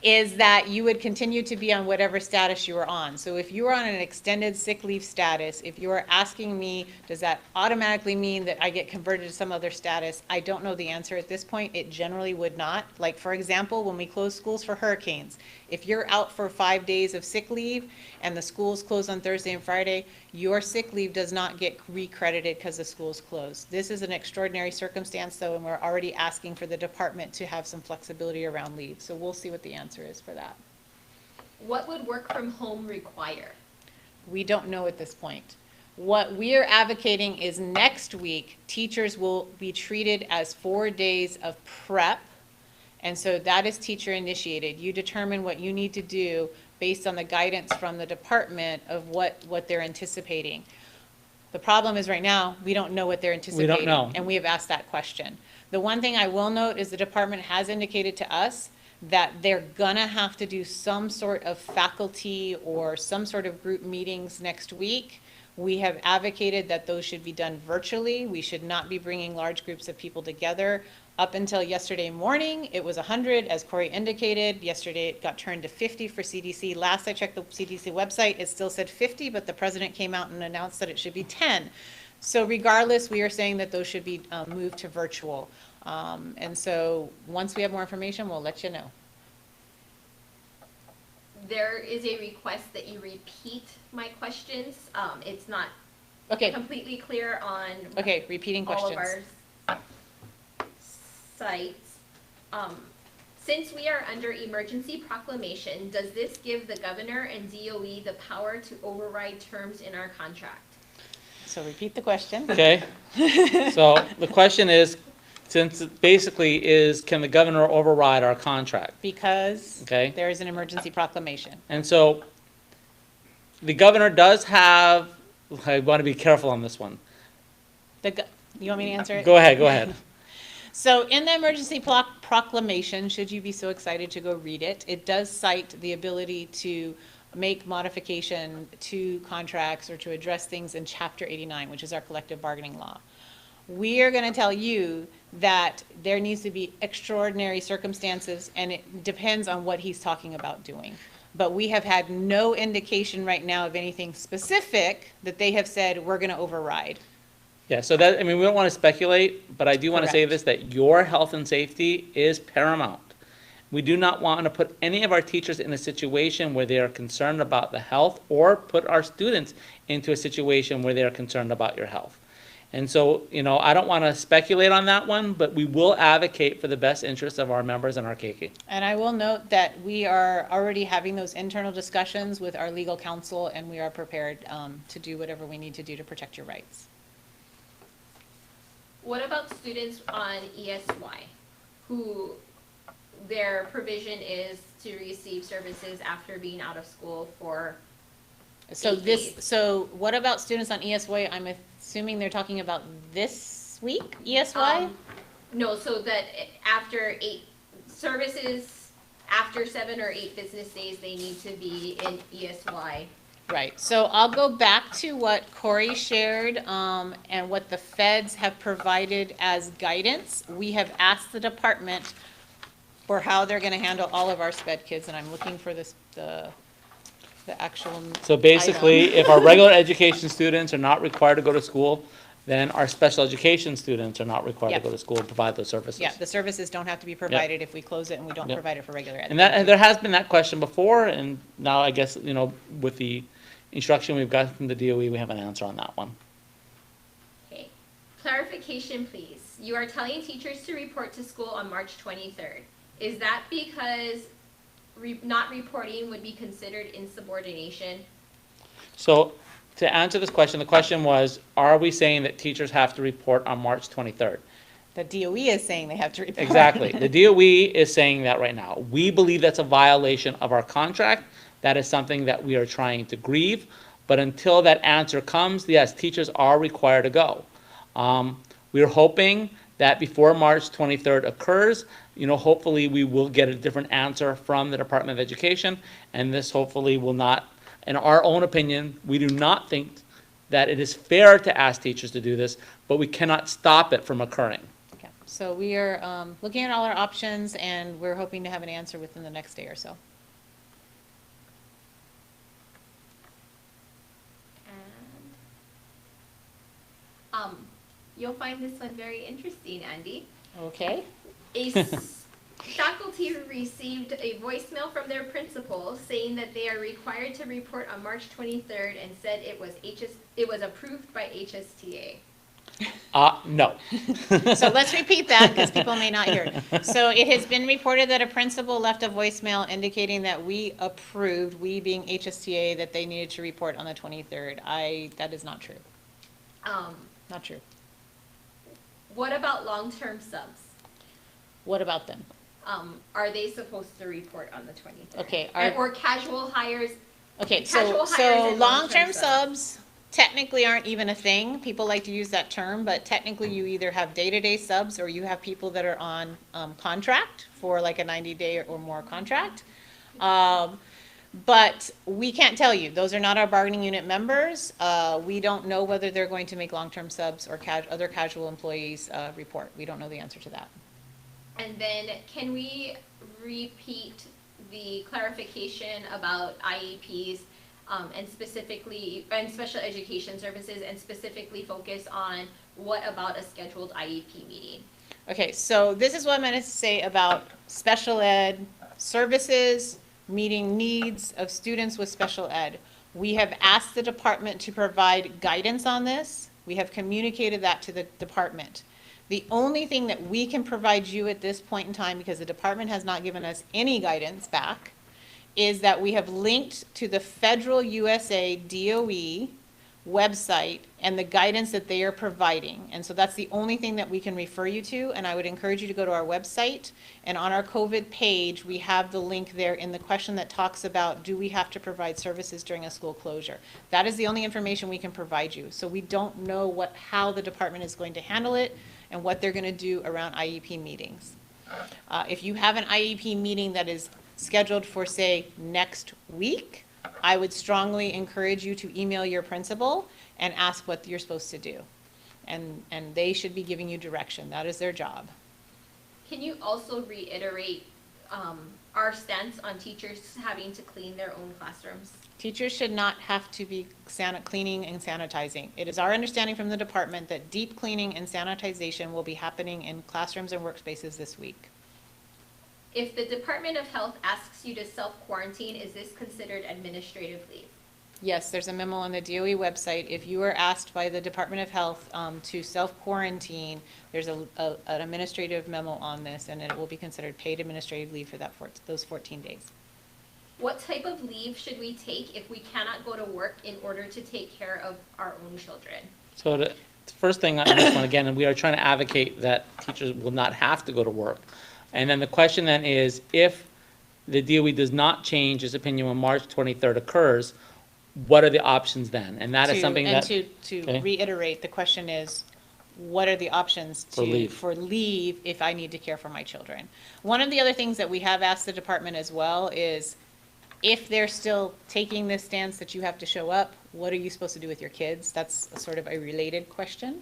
is that you would continue to be on whatever status you are on. So if you are on an extended sick leave status, if you are asking me, does that automatically mean that I get converted to some other status? I don't know the answer at this point. It generally would not. Like, for example, when we close schools for hurricanes, if you're out for 5 days of sick leave and the schools close on Thursday and Friday, your sick leave does not get recredited because the school's closed. This is an extraordinary circumstance, though, and we're already asking for the department to have some flexibility around leave. So we'll see what the answer is for that. What would work from home require? We don't know at this point. What we are advocating is next week, teachers will be treated as 4 days of prep. And so that is teacher initiated. You determine what you need to do based on the guidance from the department of what they're anticipating. The problem is right now, we don't know what they're anticipating. We don't know. And we have asked that question. The one thing I will note is the department has indicated to us that they're gonna have to do some sort of faculty or some sort of group meetings next week. We have advocated that those should be done virtually. We should not be bringing large groups of people together. Up until yesterday morning, it was 100, as Corey indicated. Yesterday, it got turned to 50 for CDC. Last I checked the CDC website, it still said 50, but the president came out and announced that it should be 10. So regardless, we are saying that those should be moved to virtual. And so once we have more information, we'll let you know. There is a request that you repeat my questions. It's not Okay, completely clear on okay, repeating all of questions. our sites. Since we are under emergency proclamation, does this give the governor and DOE the power to override terms in our contract? So repeat the question. Okay. So the question is, since it basically is, can the governor override our contract? Because Okay. there is an emergency proclamation. And so the governor does have, I want to be careful on this one. You want me to answer it? Go ahead. So in the emergency proclamation, should you be so excited to go read it, it does cite the ability to make modification to contracts or to address things in Chapter 89, which is our collective bargaining law. We are going to tell you that there needs to be extraordinary circumstances, and it depends on what he's talking about doing. But we have had no indication right now of anything specific that they have said we're going to override. Yeah, so that, I mean, we don't want to speculate, but I do want to say Correct. this, that your health and safety is paramount. We do not want to put any of our teachers in a situation where they are concerned about the health, or put our students into a situation where they are concerned about your health. And so, I don't want to speculate on that one, but we will advocate for the best interests of our members and our KK. And I will note that we are already having those internal discussions with our legal counsel, and we are prepared to do whatever we need to do to protect your rights. What about students on ESY who their provision is to receive services after being out of school for So 8 days? so what about students on ESY? I'm assuming they're talking about this week, ESY? No, so that after 8 services, after 7 or 8 business days, they need to be in ESY. Right, so I'll go back to what Corey shared, and what the feds have provided as guidance. We have asked the department for how they're gonna handle all of our sped kids, and I'm looking for this, the actual. So basically, if our regular education students are not required to go to school, then our special education students are not required to Yep. go to school and provide those services. Yeah, the services don't have to be provided if we close it and we don't Yep. provide it for regular ed. And there has been that question before, and now I guess, with the instruction we've got from the DOE, we have an answer on that one. Okay. Clarification, please. You are telling teachers to report to school on March 23rd. Is that because not reporting would be considered insubordination? So to answer this question, the question was, are we saying that teachers have to report on March 23rd? The DOE is saying they have to report. Exactly. The DOE is saying that right now. We believe that's a violation of our contract. That is something that we are trying to grieve. But until that answer comes, yes, teachers are required to go. We're hoping that before March 23rd occurs, hopefully we will get a different answer from the Department of Education, and this hopefully will not, in our own opinion, we do not think that it is fair to ask teachers to do this, but we cannot stop it from occurring. Okay. So we are looking at all our options, and we're hoping to have an answer within the next day or so. And you'll find this one very interesting, Andy. Okay. Faculty received a voicemail from their principal saying that they are required to report on March 23rd and said it was approved by HSTA. No. So let's repeat that because people may not hear it. So it has been reported that a principal left a voicemail indicating that we approved, we being HSTA, that they needed to report on the 23rd. That is not true. Not true. What about long-term subs? What about them? Are they supposed to report on the 23rd? Okay. Or casual hires? Okay, Casual so hires and long-term subs technically aren't even a thing. People like to use that term, but technically you either have day-to-day subs or you have people that are on contract for like a 90-day or more contract. But we can't tell you. Those are not our bargaining unit members. We don't know whether they're going to make long-term subs or other casual employees report. We don't know the answer to that. And then can we repeat the clarification about IEPs and special education services, and specifically focus on what about a scheduled IEP meeting? Okay, so this is what I'm going to say about special ed services, meeting needs of students with special ed. We have asked the department to provide guidance on this. We have communicated that to the department. The only thing that we can provide you at this point in time, because the department has not given us any guidance back, is that we have linked to the Federal USA DOE website and the guidance that they are providing. And so that's the only thing that we can refer you to, and I would encourage you to go to our website, and on our COVID page, we have the link there in the question that talks about, do we have to provide services during a school closure? That is the only information we can provide you. So we don't know how the department is going to handle it and what they're going to do around IEP meetings. If you have an IEP meeting that is scheduled for, say, next week, I would strongly encourage you to email your principal and ask what you're supposed to do. And they should be giving you direction. That is their job. Can you also reiterate our stance on teachers having to clean their own classrooms? Teachers should not have to be cleaning and sanitizing. It is our understanding from the department that deep cleaning and sanitization will be happening in classrooms and workspaces this week. If the Department of Health asks you to self-quarantine, is this considered administrative leave? Yes, there's a memo on the DOE website. If you are asked by the Department of Health to self-quarantine, there's an administrative memo on this, and it will be considered paid administrative leave for those 14 days. What type of leave should we take if we cannot go to work in order to take care of our own children? So the first thing on this one, again, we are trying to advocate that teachers will not have to go to work. And then the question then is, if the DOE does not change its opinion when March 23rd occurs, what are the options then? And that is something that... To okay. reiterate, the question is, what are the options for leave if I need to care for my children? One of the other things that we have asked the department as well is, if they're still taking this stance that you have to show up, what are you supposed to do with your kids? That's sort of a related question.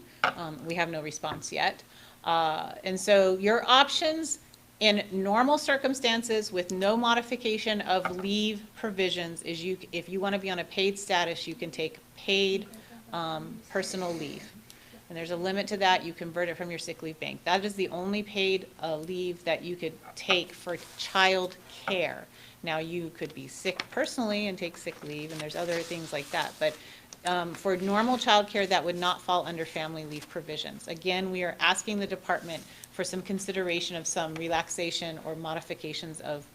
We have no response yet. And so your options in normal circumstances with no modification of leave provisions is if you want to be on a paid status, you can take paid personal leave. And there's a limit to that. You convert it from your sick leave bank. That is the only paid leave that you could take for child care. Now, you could be sick personally and take sick leave, and there's other things like that. But for normal child care, that would not fall under family leave provisions. Again, we are asking the department for some consideration of some relaxation or modifications of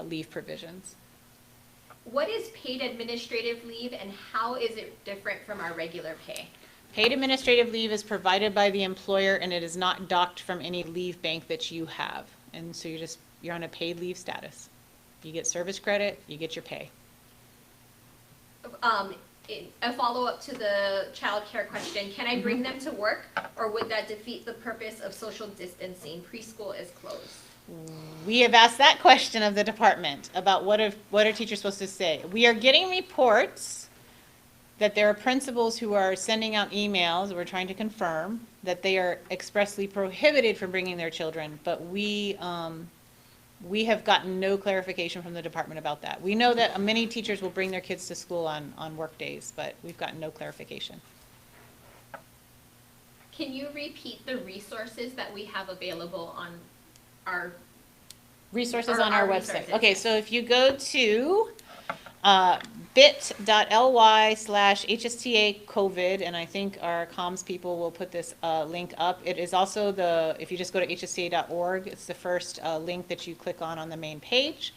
leave provisions. What is paid administrative leave and how is it different from our regular pay? Paid administrative leave is provided by the employer and it is not docked from any leave bank that you have. And so you're on a paid leave status. You get service credit, you get your pay. A follow-up to the child care question, can I bring them to work or would that defeat the purpose of social distancing? Preschool is closed. We have asked that question of the department about what are teachers supposed to say. We are getting reports that there are principals who are sending out emails, we're trying to confirm, that they are expressly prohibited from bringing their children, but we have gotten no clarification from the department about that. We know that many teachers will bring their kids to school on work days, but we've gotten no clarification. Can you repeat the resources that we have available on our Resources on our website. resources, Okay, yes. so if you go to bit.ly/HSTA COVID, and I think our comms people will put this link up. It is also if you just go to hsta.org, it's the first link that you click on the main page.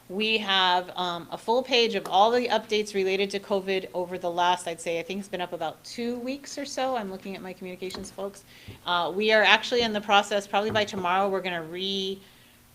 We have a full page of all the updates related to COVID over the last, I'd say, I think it's been up about 2 weeks or so. I'm looking at my communications folks. We are actually in the process, probably by tomorrow, we're going to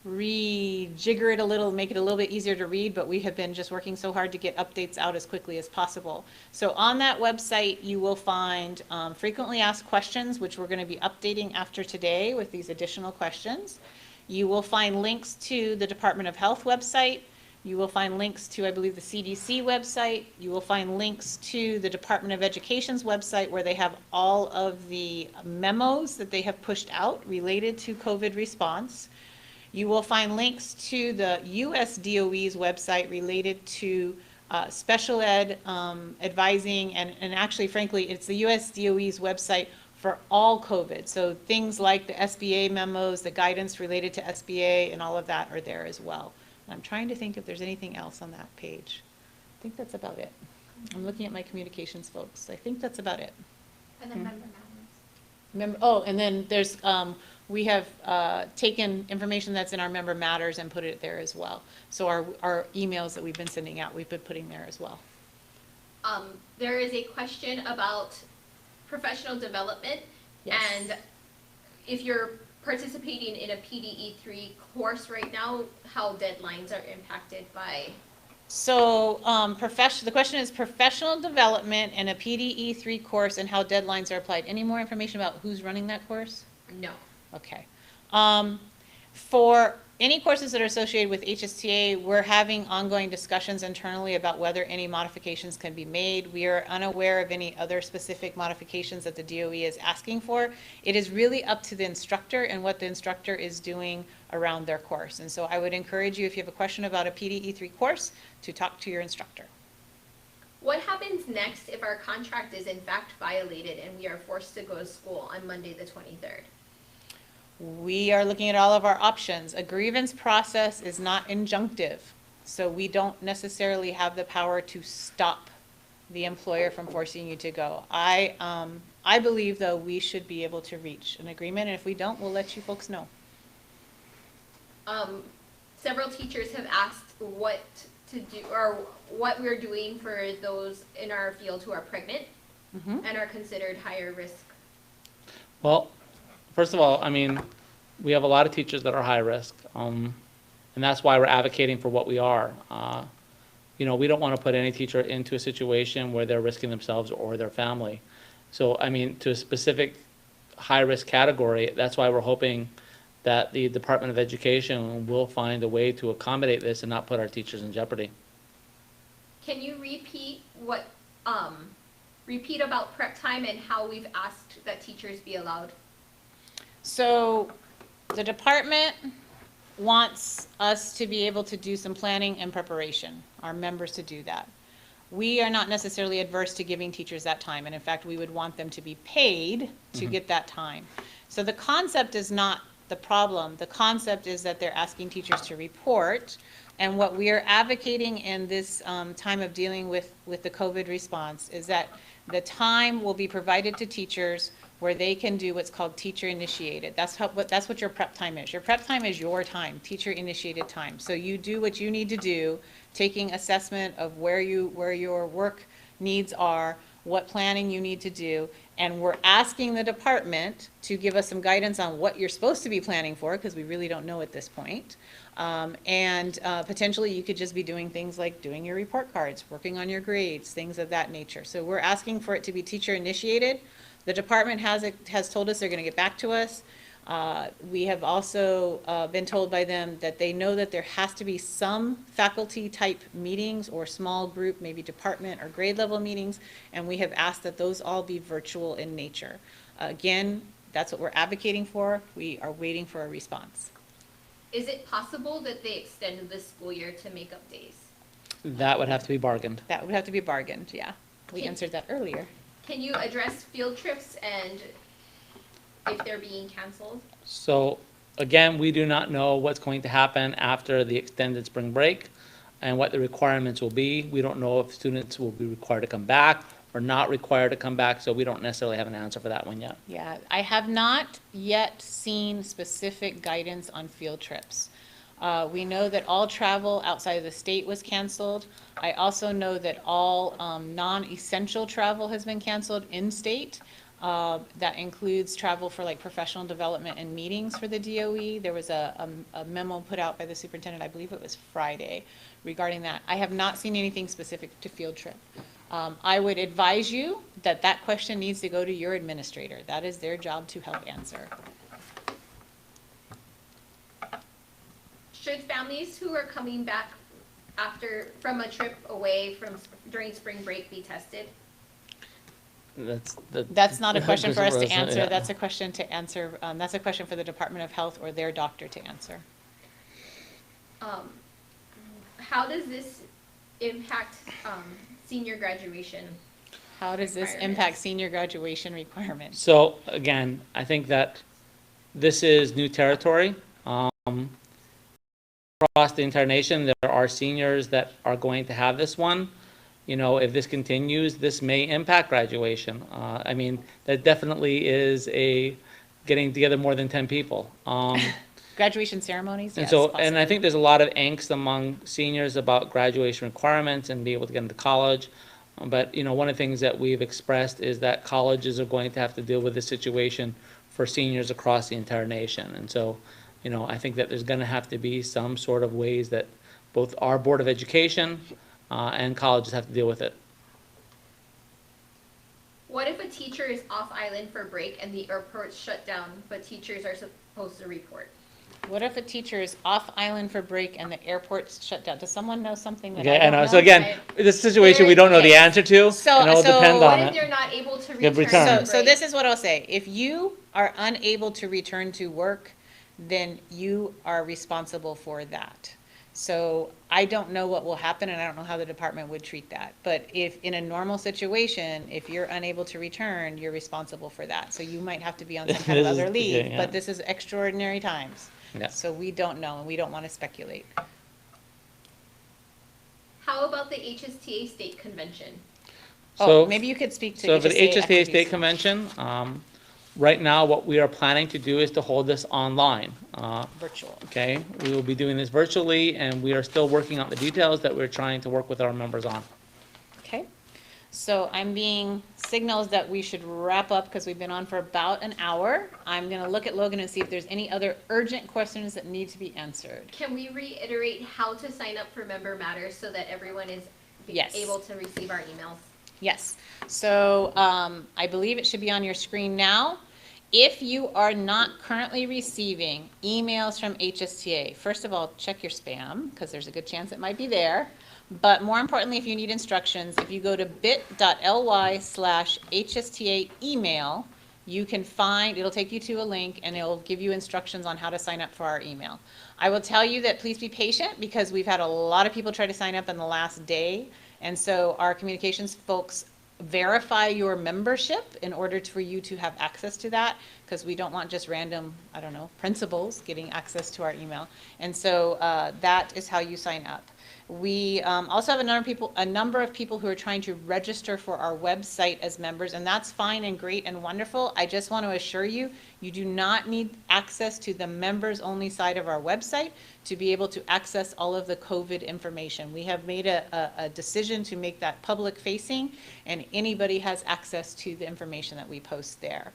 rejigger it a little, make it a little bit easier to read, but we have been just working so hard to get updates out as quickly as possible. So on that website, you will find frequently asked questions, which we're going to be updating after today with these additional questions. You will find links to the Department of Health website. You will find links to, I believe, the CDC website. You will find links to the Department of Education's website where they have all of the memos that they have pushed out related to COVID response. You will find links to the US DOE's website related to special ed advising, and actually, frankly, it's the US DOE's website for all COVID. So things like the SBA memos, the guidance related to SBA, and all of that are there as well. And I'm trying to think if there's anything else on that page. I think that's about it. I'm looking at my communications folks. I think that's about it. And then member matters. And then there's, we have taken information that's in our member matters and put it there as well. So our emails that we've been sending out, we've been putting there as well. There is a question about professional development. Yes. And if you're participating in a PDE3 course right now, how deadlines are impacted by? So the question is professional development and a PDE3 course and how deadlines are applied. Any more information about who's running that course? No. Okay. For any courses that are associated with HSTA, we're having ongoing discussions internally about whether any modifications can be made. We are unaware of any other specific modifications that the DOE is asking for. It is really up to the instructor and what the instructor is doing around their course. And so I would encourage you, if you have a question about a PDE3 course, to talk to your instructor. What happens next if our contract is in fact violated and we are forced to go to school on Monday the 23rd? We are looking at all of our options. A grievance process is not injunctive, so we don't necessarily have the power to stop the employer from forcing you to go. I believe, though, we should be able to reach an agreement, and if we don't, we'll let you folks know. Several teachers have asked what to do or what we're doing for those in our field who are pregnant and are considered higher risk. Well, first of all, I mean, we have a lot of teachers that are high risk, and that's why we're advocating for what we are. You know, we don't want to put any teacher into a situation where they're risking themselves or their family. So, I mean, to a specific high-risk category, that's why we're hoping that the Department of Education will find a way to accommodate this and not put our teachers in jeopardy. Can you repeat repeat about prep time and how we've asked that teachers be allowed? So the department wants us to be able to do some planning and preparation, our members to do that. We are not necessarily adverse to giving teachers that time, and in fact, we would want them to be paid to get that time. So the concept is not the problem. The concept is that they're asking teachers to report, and what we are advocating in this time of dealing with the COVID response is that the time will be provided to teachers where they can do what's called teacher initiated. That's what your prep time is. Your prep time is your time, teacher initiated time. So you do what you need to do, taking assessment of where your work needs are, what planning you need to do, and we're asking the department to give us some guidance on what you're supposed to be planning for, because we really don't know at this point. Potentially you could just be doing things like doing your report cards, working on your grades, things of that nature. So we're asking for it to be teacher initiated. The department has told us they're going to get back to us. We have also been told by them that they know that there has to be some faculty type meetings or small group, maybe department or grade level meetings, and we have asked that those all be virtual in nature. Again, that's what we're advocating for. We are waiting for a response. Is it possible that they extended the school year to make up days? That would have to be bargained. That would have to be bargained, yeah. We Okay. answered that earlier. Can you address field trips and if they're being canceled? So again, we do not know what's going to happen after the extended spring break and what the requirements will be. We don't know if students will be required to come back or not required to come back, so we don't necessarily have an answer for that one yet. Yeah, I have not yet seen specific guidance on field trips. We know that all travel outside of the state was canceled. I also know that all non-essential travel has been canceled in-state. That includes travel for like professional development and meetings for the DOE. There was a memo put out by the superintendent, I believe it was Friday, regarding that. I have not seen anything specific to field trip. I would advise you that that question needs to go to your administrator. That is their job to help answer. Should families who are coming back from a trip away during spring break be tested? That's not a question for us to President answer. Rosen, yeah. That's a question to answer. That's a question for the Department of Health or their doctor to answer. How does this impact senior graduation? How does this Requirements. impact senior graduation requirements? So again, I think that this is new territory. Across the entire nation, there are seniors that are going to have this one. You know, if this continues, this may impact graduation. I mean, that definitely is getting together more than 10 people. Graduation ceremonies, And yes, so, possibly. and I think there's a lot of angst among seniors about graduation requirements and be able to get into college. But, you know, one of the things that we've expressed is that colleges are going to have to deal with this situation for seniors across the entire nation. And so, you know, I think that there's going to have to be some sort of ways that both our Board of Education and colleges have to deal with it. What if a teacher is off island for break and the airport's shut down, but teachers are supposed to report? What if a teacher is off island for break and the airport's shut down? Does someone know something that Okay, I don't know? So again, this situation we don't know the Okay. answer to, So- and it'll so depend What on if it. they're not able to Give return? return. from So break? this is what I'll say. If you are unable to return to work, then you are responsible for that. So I don't know what will happen, and I don't know how the department would treat that. But if, in a normal situation, if you're unable to return, you're responsible for that. So you might have to be on some kind of This is- other leave, yeah. but this is extraordinary times. Yeah. So we don't know, and we don't want to speculate. How about the HSTA state convention? Oh, So- maybe you could speak to So for the HSTA activities. State Convention, right now, what we are planning to do is to hold this online. Virtual. Okay, we will be doing this virtually, and we are still working out the details that we're trying to work with our members on. Okay, so I'm being signals that we should wrap up because we've been on for about an hour. I'm gonna look at Logan and see if there's any other urgent questions that need to be answered. Can we reiterate how to sign up for Member Matters so that everyone is Yes. able to receive our emails? Yes, so I believe it should be on your screen now. If you are not currently receiving emails from HSTA, first of all, check your spam because there's a good chance it might be there. But more importantly, if you need instructions, if you go to bit.ly/HSTA email, you can find, it'll take you to a link and it'll give you instructions on how to sign up for our email. I will tell you that please be patient because we've had a lot of people try to sign up in the last day. And so our communications folks verify your membership in order for you to have access to that, because we don't want just random, I don't know, principals getting access to our email. And so that is how you sign up. We also have a number of people who are trying to register for our website as members, and that's fine and great and wonderful. I just want to assure you, you do not need access to the members-only side of our website to be able to access all of the COVID information. We have made a decision to make that public-facing, and anybody has access to the information that we post there.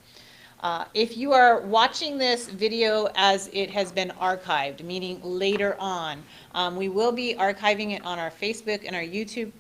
If you are watching this video as it has been archived, meaning later on, we will be archiving it on our Facebook and our YouTube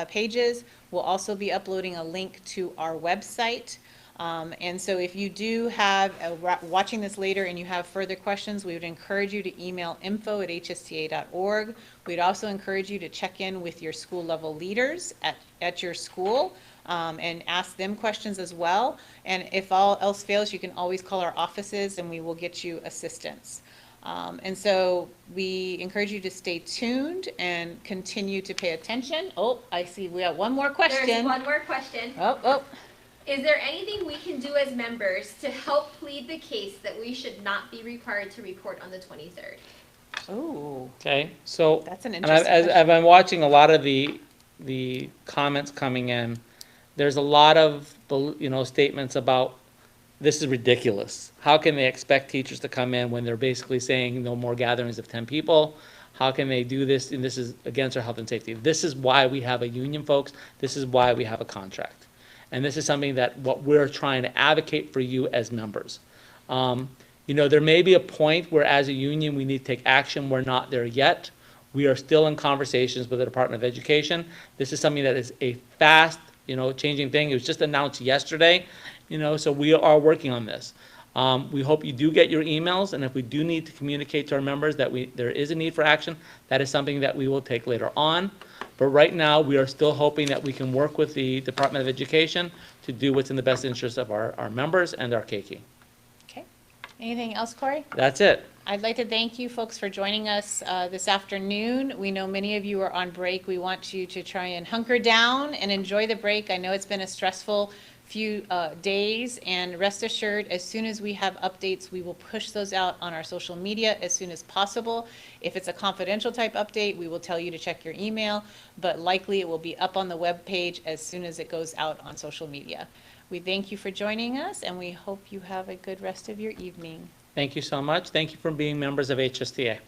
pages. We'll also be uploading a link to our website. And so if you do have, watching this later and you have further questions, we would encourage you to email info@hsta.org. We'd also encourage you to check in with your school level leaders at your school. And ask them questions as well. And if all else fails, you can always call our offices and we will get you assistance. And so we encourage you to stay tuned and continue to pay attention. Oh, I see we have one more question. There's one more question. Oh. Is there anything we can do as members to help plead the case that we should not be required to report on the 23rd? Oh, Okay, so. that's an And interesting as question. I've been watching a lot of the comments coming in, there's a lot of, statements about, this is ridiculous. How can they expect teachers to come in when they're basically saying no more gatherings of 10 people? How can they do this? And this is against our health and safety. This is why we have a union, folks. This is why we have a contract. And this is something that what we're trying to advocate for you as members. There may be a point where as a union we need to take action. We're not there yet. We are still in conversations with the Department of Education. This is something that is a fast, changing thing. It was just announced yesterday, so we are working on this. We hope you do get your emails, and if we do need to communicate to our members that there is a need for action, that is something that we will take later on. But right now, we are still hoping that we can work with the Department of Education to do what's in the best interest of our members and our keiki. Okay. Anything else, Corey? That's it. I'd like to thank you folks for joining us this afternoon. We know many of you are on break. We want you to try and hunker down and enjoy the break. I know it's been a stressful few days, and rest assured, as soon as we have updates, we will push those out on our social media as soon as possible. If it's a confidential type update, we will tell you to check your email, but likely it will be up on the web page as soon as it goes out on social media. We thank you for joining us, and we hope you have a good rest of your evening. Thank you so much. Thank you for being members of HSTA.